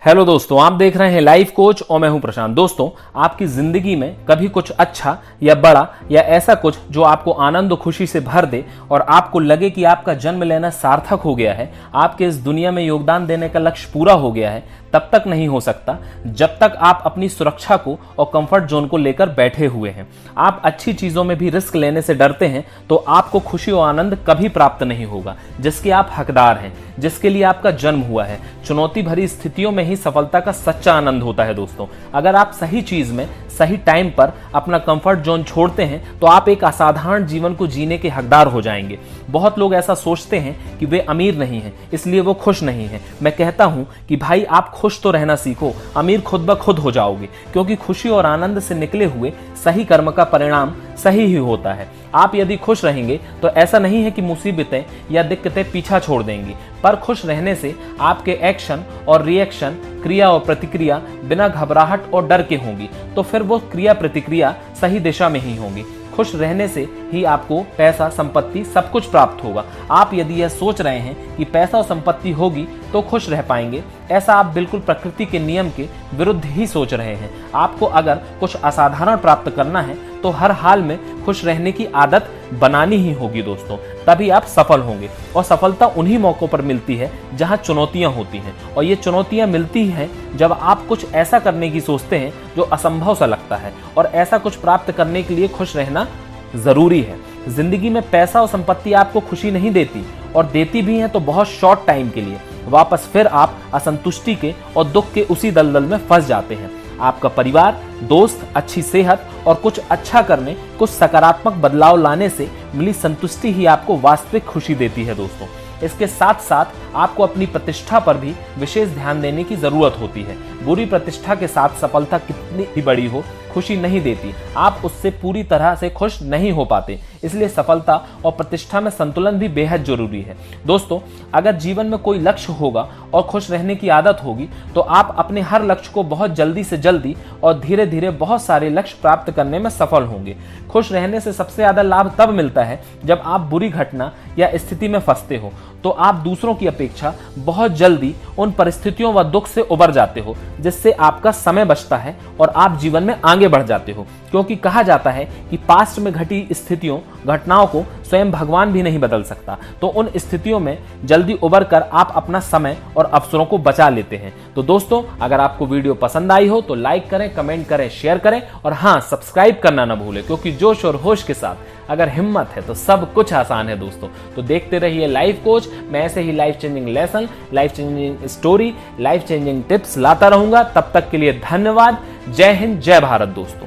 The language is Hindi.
हेलो दोस्तों, आप देख रहे हैं लाइफ कोच और मैं हूं प्रशांत। दोस्तों, आपकी जिंदगी में कभी कुछ अच्छा या बड़ा या ऐसा कुछ जो आपको आनंद और खुशी से भर दे और आपको लगे कि आपका जन्म लेना सार्थक हो गया है, आपके इस दुनिया में योगदान देने का लक्ष्य पूरा हो गया है, तब तक नहीं हो सकता जब तक आप अपनी सुरक्षा को और कंफर्ट जोन को लेकर बैठे हुए हैं। आप अच्छी चीजों में भी रिस्क लेने से डरते हैं तो आपको खुशी और आनंद कभी प्राप्त नहीं होगा जिसके आप हकदार हैं, जिसके लिए आपका जन्म हुआ है। चुनौती भरी स्थितियों में ही सफलता का सच्चा आनंद होता है। दोस्तों, अगर आप सही चीज में सही टाइम पर अपना कंफर्ट जोन छोड़ते हैं तो आप एक असाधारण जीवन को जीने के हकदार हो जाएंगे। बहुत लोग ऐसा सोचते हैं कि वे अमीर नहीं हैं इसलिए वो खुश नहीं हैं। मैं कहता हूं कि भाई, आप खुश तो रहना सीखो, अमीर खुद ब खुद हो जाओगे, क्योंकि खुशी और आनंद से निकले हुए सही कर्म का परिणाम सही ही होता है। आप यदि खुश रहेंगे तो ऐसा नहीं है कि मुसीबतें या दिक्कतें पीछा छोड़ देंगी, पर खुश रहने से आपके एक्शन और रिएक्शन, क्रिया और प्रतिक्रिया बिना घबराहट और डर के होंगी, तो फिर वो क्रिया प्रतिक्रिया सही दिशा में ही होंगी। खुश रहने से ही आपको पैसा, संपत्ति सब कुछ प्राप्त होगा। आप यदि यह सोच रहे हैं कि पैसा और संपत्ति होगी तो खुश रह पाएंगे, ऐसा आप बिल्कुल प्रकृति के नियम के विरुद्ध ही सोच रहे हैं। आपको अगर कुछ असाधारण प्राप्त करना है तो हर हाल में खुश रहने की आदत बनानी ही होगी दोस्तों, तभी आप सफल होंगे। और सफलता उन्हीं मौकों पर मिलती है जहां चुनौतियां होती हैं, और ये चुनौतियां मिलती हैं जब आप कुछ ऐसा करने की सोचते हैं जो असंभव सा लगता है, और ऐसा कुछ प्राप्त करने के लिए खुश रहना जरूरी है। जिंदगी में पैसा और संपत्ति आपको खुशी नहीं देती, और देती भी है तो बहुत शॉर्ट टाइम के लिए। वापस फिर आप असंतुष्टि के और दुख के उसी दलदल में फंस जाते हैं। आपका परिवार, दोस्त, अच्छी सेहत और कुछ अच्छा करने, कुछ सकारात्मक बदलाव लाने से मिली संतुष्टि ही आपको वास्तविक खुशी देती है दोस्तों। इसके साथ साथ आपको अपनी प्रतिष्ठा पर भी विशेष ध्यान देने की जरूरत होती है। बुरी प्रतिष्ठा के साथ सफलता कितनी भी बड़ी हो, खुशी नहीं देती। आप उससे पूरी तरह से खुश नहीं हो पाते, इसलिए सफलता और प्रतिष्ठा में संतुलन भी बेहद जरूरी है। दोस्तों, अगर जीवन में कोई लक्ष्य होगा और खुश रहने की आदत होगी तो आप अपने हर लक्ष्य को बहुत जल्दी से जल्दी और धीरे धीरे बहुत सारे लक्ष्य प्राप्त करने में सफल होंगे। खुश रहने से सबसे ज्यादा लाभ तब मिलता है जब आप बुरी घटना या स्थिति में फंसते हो तो आप दूसरों की अपेक्षा बहुत जल्दी उन परिस्थितियों व दुख से उबर जाते हो, जिससे आपका समय बचता है और आप जीवन में आगे बढ़ जाते हो। क्योंकि कहा जाता है कि पास्ट में घटी स्थितियों, घटनाओं को स्वयं भगवान भी नहीं बदल सकता, तो उन स्थितियों में जल्दी उबर कर आप अपना समय और अवसरों को बचा लेते हैं। तो दोस्तों, अगर आपको वीडियो पसंद आई हो तो लाइक करें, कमेंट करें, शेयर करें, और हाँ, सब्सक्राइब करना ना भूलें, क्योंकि जोश और होश के साथ अगर हिम्मत है तो सब कुछ आसान है दोस्तों। तो देखते रहिए लाइफ कोच। मैं ऐसे ही life changing lesson, life changing story, life changing tips लाता रहूंगा। तब तक के लिए धन्यवाद। जय हिंद, जय भारत दोस्तों।